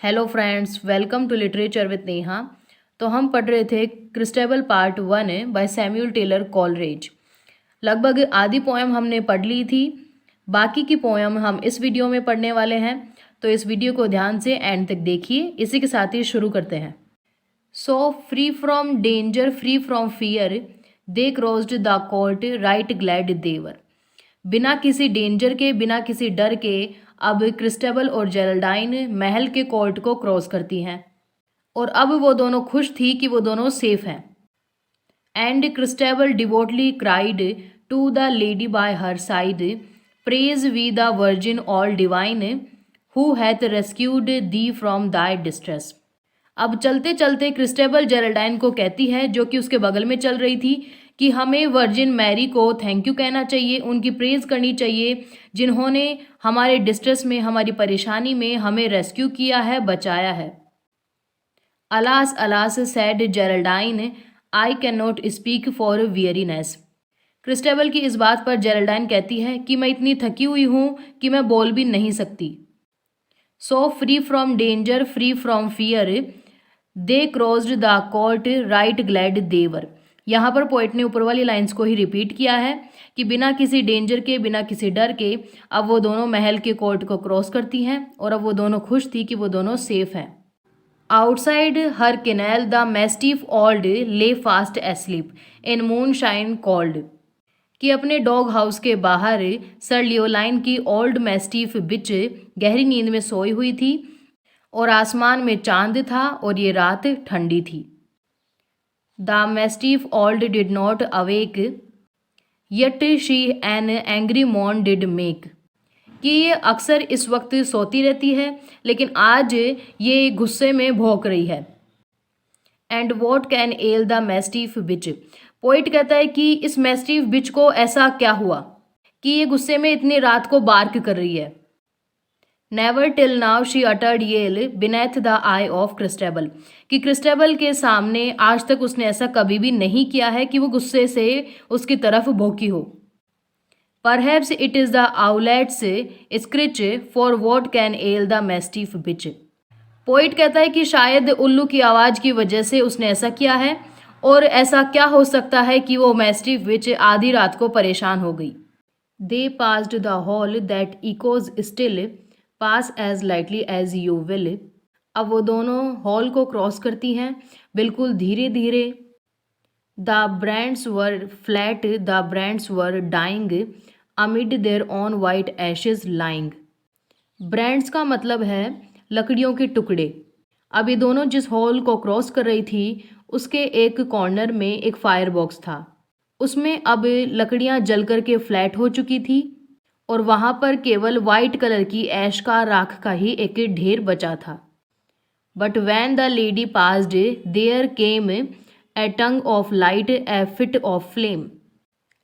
Hello friends, welcome to literature with Neha. तो हम पढ़ रहे थे Christabel part 1 by Samuel Taylor Coleridge. लगभग आधी पोएम हमने पढ़ ली थी। बाकी की पोएम हम इस वीडियो में पढ़ने वाले हैं, तो इस वीडियो को ध्यान से एंड तक देखिए। इसी के साथ ही शुरू करते हैं। So free from danger, free from fear, they crossed the court, right glad they were. बिना किसी डेंजर के, बिना किसी डर के अब क्रिस्टेबल और जेरल्डाइन महल के कोर्ट को क्रॉस करती हैं और अब वो दोनों खुश थी कि वो दोनों सेफ हैं। And Christabel devoutly cried to the lady by her side, praise we the Virgin all divine, who hath rescued thee from thy distress. अब चलते चलते क्रिस्टेबल जेरल्डाइन को कहती है, जो कि उसके बगल में चल रही थी, कि हमें वर्जिन मैरी को थैंक यू कहना चाहिए, उनकी प्रेज़ करनी चाहिए, जिन्होंने हमारे डिस्ट्रेस में, हमारी परेशानी में हमें रेस्क्यू किया है, बचाया है। Alas alas said Geraldine, I can not speak for weariness. Christabel की इस बात पर जेरल्डाइन कहती है कि मैं इतनी थकी हुई हूँ कि मैं बोल भी नहीं सकती। So free from danger, free from fear, they crossed the court, right glad they were. यहाँ पर पोइट ने ऊपर वाली लाइंस को ही रिपीट किया है कि बिना किसी डेंजर के, बिना किसी डर के अब वो दोनों महल के कोर्ट को क्रॉस करती हैं और अब वो दोनों खुश थी कि वो दोनों सेफ हैं। Outside her kennel the mastiff old lay fast asleep in moonshine cold. कि अपने डॉग हाउस के बाहर सर लियोलाइन की ओल्ड मैस्टिफ बिच गहरी नींद में सोई हुई थी और आसमान में चांद था और ये रात ठंडी थी। The mastiff old did not awake, yet she an angry moan did make. कि ये अक्सर इस वक्त सोती रहती है, लेकिन आज ये गुस्से में भौंक रही है। And what can ail the mastiff bitch. Poet कहता है कि इस मैस्टिफ बिच को ऐसा क्या हुआ कि ये गुस्से में इतनी रात को बार्क कर रही है। Never till now she uttered yell beneath the eye of Christabel. कि क्रिस्टेबल के सामने आज तक उसने ऐसा कभी भी नहीं किया है कि वो गुस्से से उसकी तरफ भौंकी हो। Perhaps it is the owlet's scritch for what can ail the mastiff bitch. Poet कहता है कि शायद उल्लू की आवाज़ की वजह से उसने ऐसा किया है, और ऐसा क्या हो सकता है कि वो मैस्टिफ बिच आधी रात को परेशान हो गई। They passed the hall that echoes still, pass as lightly as you will. अब वो दोनों हॉल को क्रॉस करती हैं बिल्कुल धीरे धीरे। The brands were flat, the brands were dying, amid their own white ashes lying. Brands का मतलब है लकड़ियों के टुकड़े। अब ये दोनों जिस हॉल को क्रॉस कर रही थी उसके एक कॉर्नर में एक फायर बॉक्स था। उसमें अब लकड़ियां जल कर के फ्लैट हो चुकी थी और वहां पर केवल वाइट कलर की ऐश का, राख का ही एक ढेर बचा था। But when the lady passed there came a tongue of light, a fit of flame.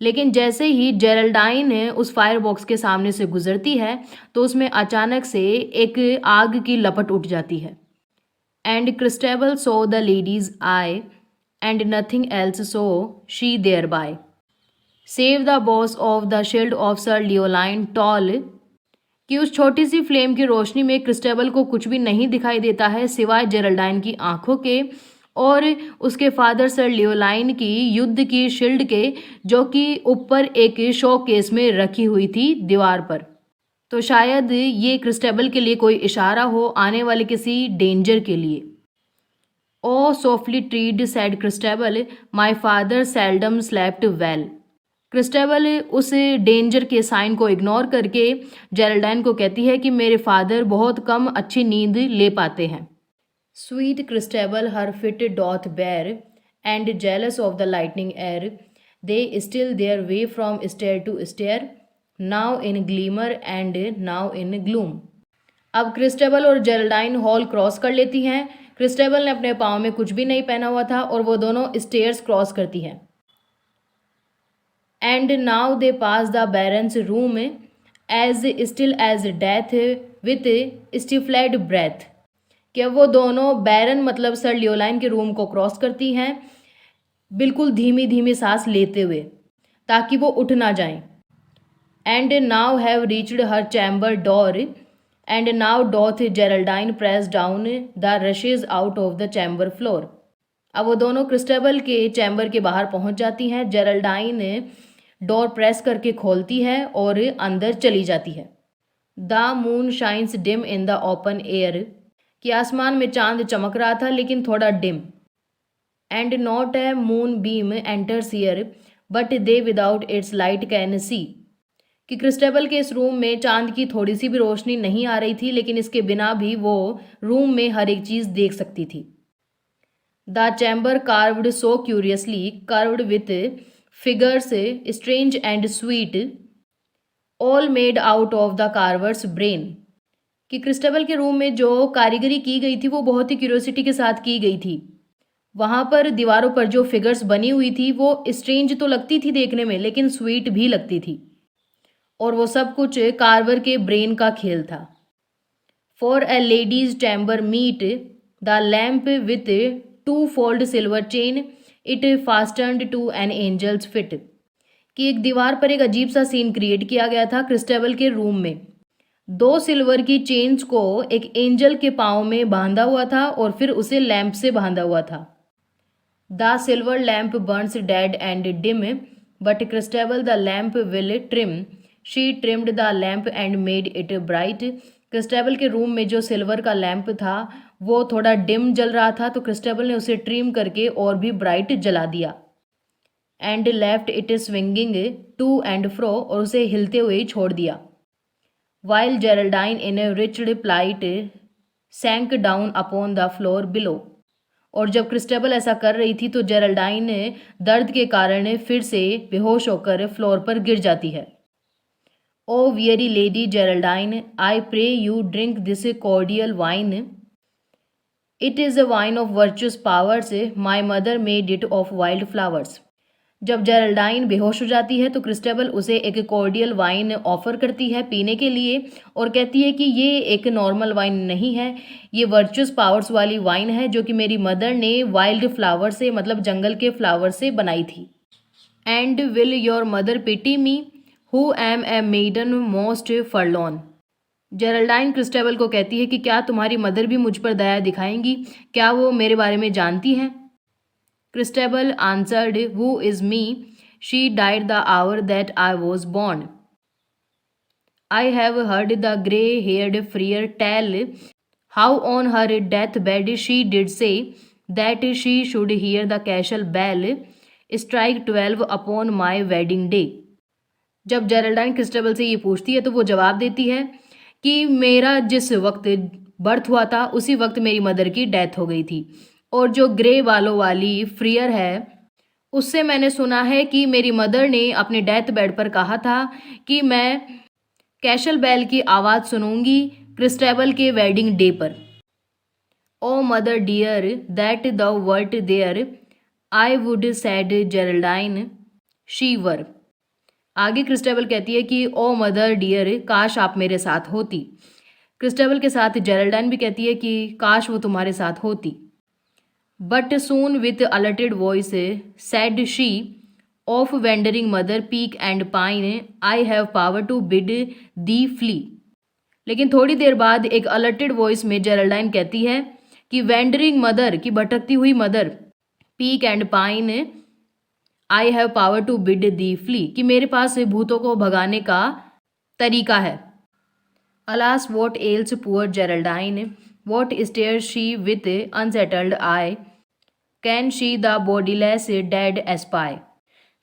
लेकिन जैसे ही जेरल्डाइन उस फायर बॉक्स के सामने से गुजरती है तो उसमें अचानक से एक आग की लपट उठ जाती है। And Christabel saw the lady's eye and nothing else saw she thereby, save the boss of the shield of sir Leoline tall. कि उस छोटी सी फ्लेम की रोशनी में क्रिस्टेबल को कुछ भी नहीं दिखाई देता है सिवाय जेरल्डाइन की आंखों के और उसके फादर सर लियोलाइन की युद्ध की शील्ड के, जो कि ऊपर एक शो केस में रखी हुई थी दीवार पर। तो शायद ये क्रिस्टेबल के लिए कोई इशारा हो आने वाले किसी डेंजर के लिए। O softly tread said Christabel, my father seldom slept well. Christabel उस डेंजर के साइन को इग्नोर करके जेरल्डाइन को कहती है कि मेरे फादर बहुत कम अच्छी नींद ले पाते हैं। Sweet Christabel her feet doth bare, and jealous of the lightning air, they still their way from stair to stair, now in glimmer and now in gloom. अब क्रिस्टेबल और जेरल्डाइन हॉल क्रॉस कर लेती हैं। क्रिस्टेबल ने अपने पाँव में कुछ भी नहीं पहना हुआ था और वो दोनों स्टेयर्स क्रॉस करती हैं। And now they pass the baron's room as still as death with stifled breath. कि वो दोनों बैरन मतलब सर लियोलाइन के रूम को क्रॉस करती हैं बिल्कुल धीमी धीमी सांस लेते हुए, ताकि वो उठ ना जाएं। and now have reached her chamber door, and now doth Geraldine press down the rushes out of the chamber floor. अब वो दोनों क्रिस्टेबल के चैम्बर के बाहर पहुंच जाती हैं। जेरल्डाइन डोर प्रेस करके खोलती है और अंदर चली जाती है। The moon shines dim in the open air, कि आसमान में चांद चमक रहा था लेकिन थोड़ा dim. And not a moon beam enters here but they without its light can see, कि क्रिस्टेबल के इस रूम में चांद की थोड़ी सी भी रोशनी नहीं आ रही थी लेकिन इसके बिना भी वो रूम में हर एक चीज़ देख सकती थी। The chamber carved so curiously, carved with figures strange and sweet, all made out of the carver's brain, कि क्रिस्टेबल के रूम में जो कारीगरी की गई थी वो बहुत ही क्यूरियोसिटी के साथ की गई थी। वहाँ पर दीवारों पर जो फिगर्स बनी हुई थी वो स्ट्रेंज तो लगती थी देखने में लेकिन स्वीट भी लगती थी, और वो सब कुछ कार्वर के ब्रेन का खेल था। For a lady's chamber meet the lamp with twofold silver chain it fastened to an angel's feet, कि एक दीवार पर एक अजीब सा सीन क्रिएट किया गया था क्रिस्टेबल के रूम में। दो सिल्वर की चेन्स को एक एंजल के पाँव में बांधा हुआ था और फिर उसे लैंप से बांधा हुआ था। The silver lamp burns dead and dim but Christabel the lamp will trim, she trimmed the lamp and made it bright, Christabel के रूम में जो सिल्वर का लैम्प था वो थोड़ा डिम जल रहा था तो क्रिस्टेबल ने उसे ट्रिम करके और भी ब्राइट जला दिया। And left it swinging to and fro, और उसे हिलते हुए छोड़ दिया। While Geraldine in a wretched plight sank down upon the floor below, और जब क्रिस्टेबल ऐसा कर रही थी तो जेरल्डाइन दर्द के कारण फिर से बेहोश होकर फ्लोर पर गिर जाती है। O weary lady Geraldine, I pray you drink this cordial wine, it is a wine of virtuous powers, my mother made it of wild flowers. जब जेरल्डाइन बेहोश हो जाती है तो क्रिस्टेबल उसे एक कॉर्डियल वाइन ऑफर करती है पीने के लिए और कहती है कि ये एक नॉर्मल वाइन नहीं है, ये वर्चुअस पावर्स वाली वाइन है जो कि मेरी मदर ने वाइल्ड फ्लावर से, मतलब जंगल के फ्लावर से बनाई थी। And will your mother pity me who am a maiden most forlorn, Geraldine Christabel को कहती है कि क्या तुम्हारी मदर भी मुझ पर दया दिखाएंगी, क्या वो मेरे बारे में जानती हैं। Christabel answered, woe is me, she died the hour that I was born, I have heard the grey haired friar tell how on her death bed she did say that she should hear the castle bell strike 12 upon my wedding day. जब Geraldine क्रिस्टेबल से ये पूछती है तो वो जवाब देती है कि मेरा जिस वक्त बर्थ हुआ था उसी वक्त मेरी मदर की डेथ हो गई थी, और जो ग्रे बालों वाली फ्रियर है उससे मैंने सुना है कि मेरी मदर ने अपने डेथ बेड पर कहा था कि मैं कैशल बेल की आवाज़ सुनूंगी क्रिस्टेबल के वेडिंग डे पर। O mother dear that thou wert there I would said Geraldine she were, आगे क्रिस्टेबल कहती है कि ओ मदर डियर, काश आप मेरे साथ होती। क्रिस्टेबल के साथ जेरल्डाइन भी कहती है कि काश वो तुम्हारे साथ होती। But soon with altered voice said she off wandering mother peak and pine, I have power to bid thee flee, लेकिन थोड़ी देर बाद एक अलर्टेड वॉइस में जेरल्डाइन कहती है कि वेंडरिंग मदर, की भटकती हुई mother, peak and pine, I have power to bid thee flee, कि मेरे पास भूतों को भगाने का तरीका है। Alas what ails poor Geraldine, what stare she with unsettled eye, can she the bodiless dead espy.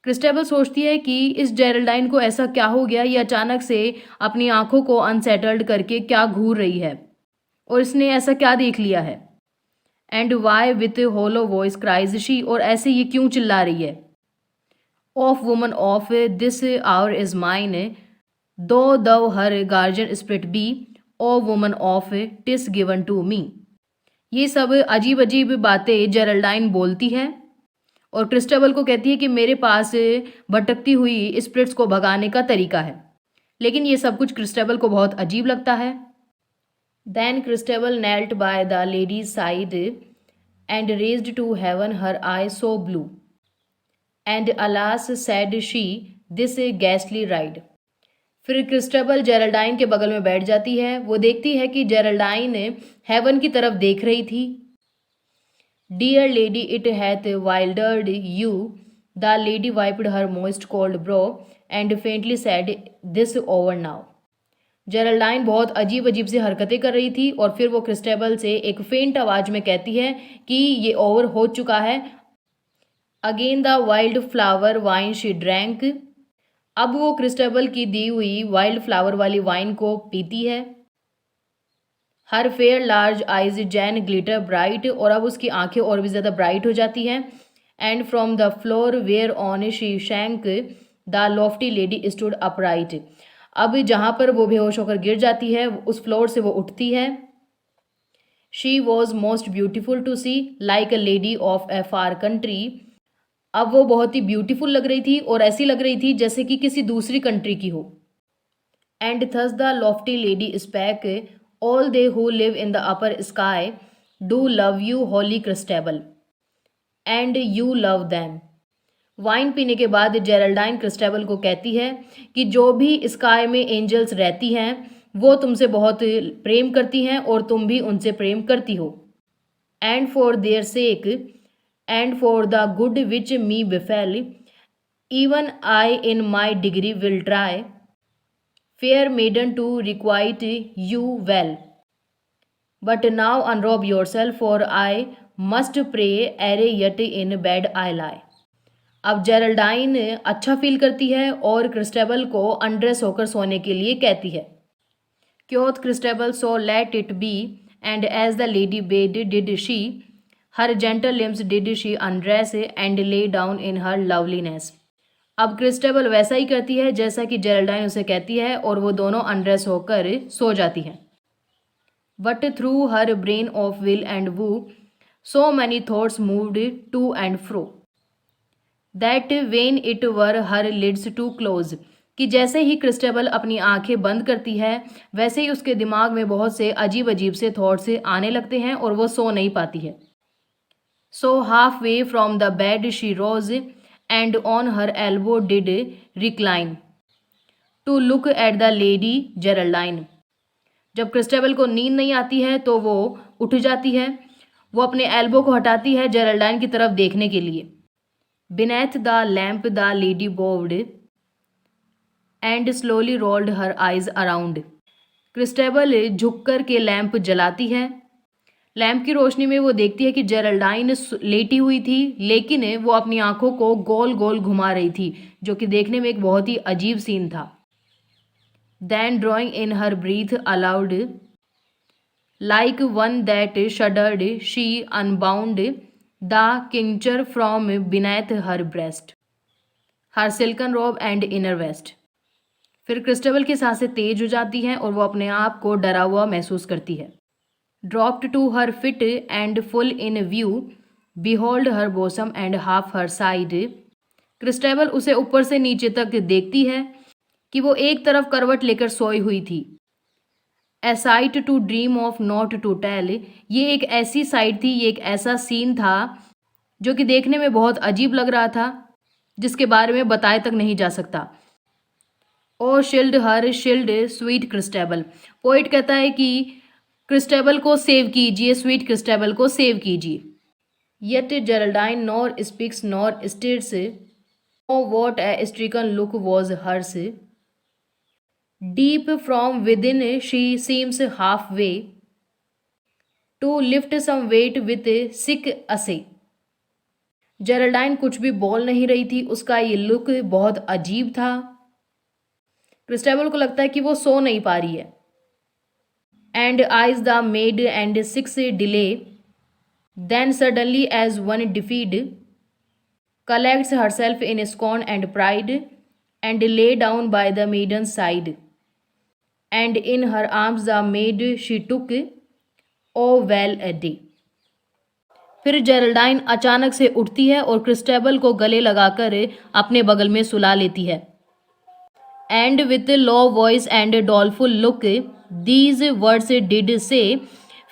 Christabel सोचती है कि इस जेरल्डाइन को ऐसा क्या हो गया, ये अचानक से अपनी आंखों को अनसेटल्ड करके क्या घूर रही है और इसने ऐसा क्या देख लिया है। And Y with hollow voice cries she, और ऐसे ये क्यों चिल्ला रही है। Of woman of this our is mine, दो दो हर guardian spirit B, O woman of TISS given to me. ये सब अजीब अजीब बातें जेरल्डाइन बोलती है और क्रिस्टेबल को कहती है कि मेरे पास भटकती हुई स्पिरिट्स को भगाने का तरीका है, लेकिन ये सब कुछ क्रिस्टेबल को बहुत अजीब लगता है। Then Christabel knelt by the lady's side and raised to heaven her eye so blue, and alas said she this ghastly ride. फिर क्रिस्टेबल जेरल्डाइन के बगल में बैठ जाती है। वो देखती है कि जेरल्डाइन हेवन की तरफ देख रही थी। Dear lady it hath wildered you. The lady wiped her moist cold brow and faintly said this over now. Geraldine बहुत अजीब अजीब सी हरकतें कर रही थी और फिर वो क्रिस्टेबल से एक फेंट आवाज में कहती है कि ये ओवर हो चुका है। Again the wild flower wine she drank. अब वो क्रिस्टेबल की दी हुई वाइल्ड फ्लावर वाली वाइन को पीती है। हर फेयर लार्ज आइज जैन ग्लिटर ब्राइट। और अब उसकी आंखें और भी ज़्यादा ब्राइट हो जाती हैं। And from the floor whereon she sank the lofty lady stood upright. अब जहाँ पर वो बेहोश होकर गिर जाती है उस फ्लोर से वो उठती है। She was most beautiful to see like a lady of a far country. अब वो बहुत ही ब्यूटीफुल लग रही थी और ऐसी लग रही थी जैसे कि किसी दूसरी कंट्री की हो। And thus the lofty lady spake all they who live in the upper sky do love you holy Christabel and you love them. Wine पीने के बाद जेरल्डाइन क्रिस्टेबल को कहती है कि जो भी स्काई में एंजल्स रहती हैं वो तुमसे बहुत प्रेम करती हैं और तुम भी उनसे प्रेम करती हो। And for their sake and for the good which me befell even I in my degree will try fair maiden to requite you well but now unrobe yourself for I must pray ere yet in bed I lie. अब Geraldine अच्छा feel करती है और क्रिस्टेबल को undress होकर सोने के लिए कहती है। Quoth Christabel so let it be and as the lady bade did she her gentle limbs did she undress and lay down in her loveliness. अब क्रिस्टेबल वैसा ही करती है जैसा कि जेरल्डाइन उसे कहती है और वो दोनों अनड्रेस होकर सो जाती हैं। But through her brain of weal and woe so many thoughts moved to and fro that vain it were her lids to close. कि जैसे ही क्रिस्टेबल अपनी आंखें बंद करती है वैसे ही उसके दिमाग में बहुत से अजीब अजीब से थॉट्स आने लगते हैं और वो सो नहीं पाती है। So half way from the bed she rose and on her elbow did recline to look at the lady Geraldine. जब क्रिस्टेबल को नींद नहीं आती है तो वो उठ जाती है। वो अपने एल्बो को हटाती है जेरल्डाइन की तरफ देखने के लिए। Beneath the lamp the lady bowed and slowly rolled her eyes around. क्रिस्टेबल झुककर के लैंप जलाती है। लैंप की रोशनी में वो देखती है कि जेरल्डाइन लेटी हुई थी लेकिन वो अपनी आंखों को गोल गोल घुमा रही थी जो कि देखने में एक बहुत ही अजीब सीन था। Then drawing in her breath aloud like one that shuddered she unbound the cincture from beneath her breast, her silken robe and inner vest. फिर क्रिस्टेबल की सांसें तेज हो जाती हैं और वो अपने आप को डरा हुआ महसूस करती है। Dropped to her feet and full in view, behold her bosom and half her side. क्रिस्टेबल उसे ऊपर से नीचे तक देखती है कि वो एक तरफ करवट लेकर सोई हुई थी। A sight to dream of not to tell. ये एक ऐसी साइट थी, ये एक ऐसा सीन था जो कि देखने में बहुत अजीब लग रहा था जिसके बारे में बताए तक नहीं जा सकता। ओ शील्ड हर शील्ड स्वीट क्रिस्टेबल। पोइट कहता है कि क्रिस्टेबल को सेव कीजिए, स्वीट क्रिस्टेबल को सेव कीजिए। Yet Geraldine nor speaks nor stirs oh what a stricken look was hers. Deep from within she seems halfway to lift some weight with sick essay. जेरल्डाइन कुछ भी बोल नहीं रही थी, उसका ये लुक बहुत अजीब था। क्रिस्टेबल को लगता है कि वो सो नहीं पा रही है। And eyes the maid and seeks delay then suddenly as one defied collects herself in scorn and pride and lay down by the maiden's side. And in her arms the maid she took, oh well a day. फिर जेरल्डाइन अचानक से उठती है और क्रिस्टेबल को गले लगाकर अपने बगल में सुला लेती है। And with low voice and doleful look these words did say.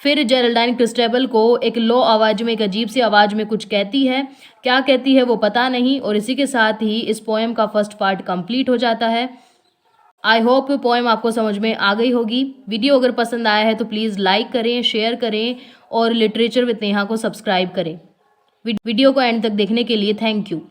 फिर जेरल्डाइन क्रिस्टेबल को एक लो आवाज़ में, एक अजीब सी आवाज़ में कुछ कहती है। क्या कहती है वो पता नहीं। और इसी के साथ ही इस पोएम का फर्स्ट पार्ट कंप्लीट हो जाता है। आई होप पोएम आपको समझ में आ गई होगी। वीडियो अगर पसंद आया है तो प्लीज़ लाइक करें, शेयर करें और लिटरेचर विद नेहा को सब्सक्राइब करें। वीडियो को एंड तक देखने के लिए थैंक यू।